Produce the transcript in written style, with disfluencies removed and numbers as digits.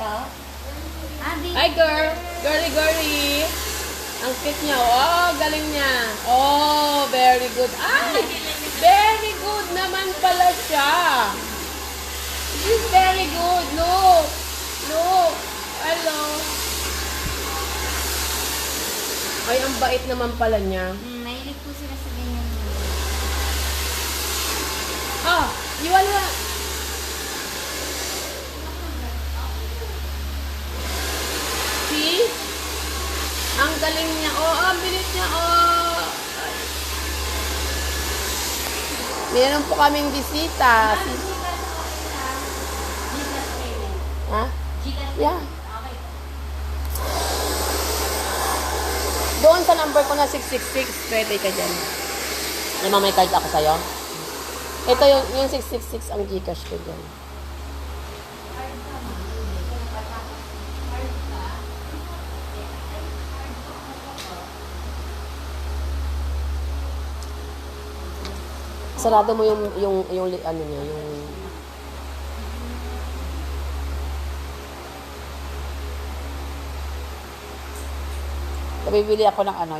ito? Hi, girl. Girly. Ang cute niya. Oh, galing niya. Oh, very good. Ay, very good naman pala siya. She's very good. Look. Hello. Ay, ang bait naman pala niya. Mahilig po sila sa ganyan. Ah, wala. See? Ang galing niya. Oh, ang bilis niya. Oh. Meron po kaming bisita. Ha? Yeah. Doon sa number ko na 666, pwede ka dyan. May card ako sa'yo. Ito yung 666 ang Gcash ko dyan. Sarado mo yung ano niya, yung bibili ako ng ano.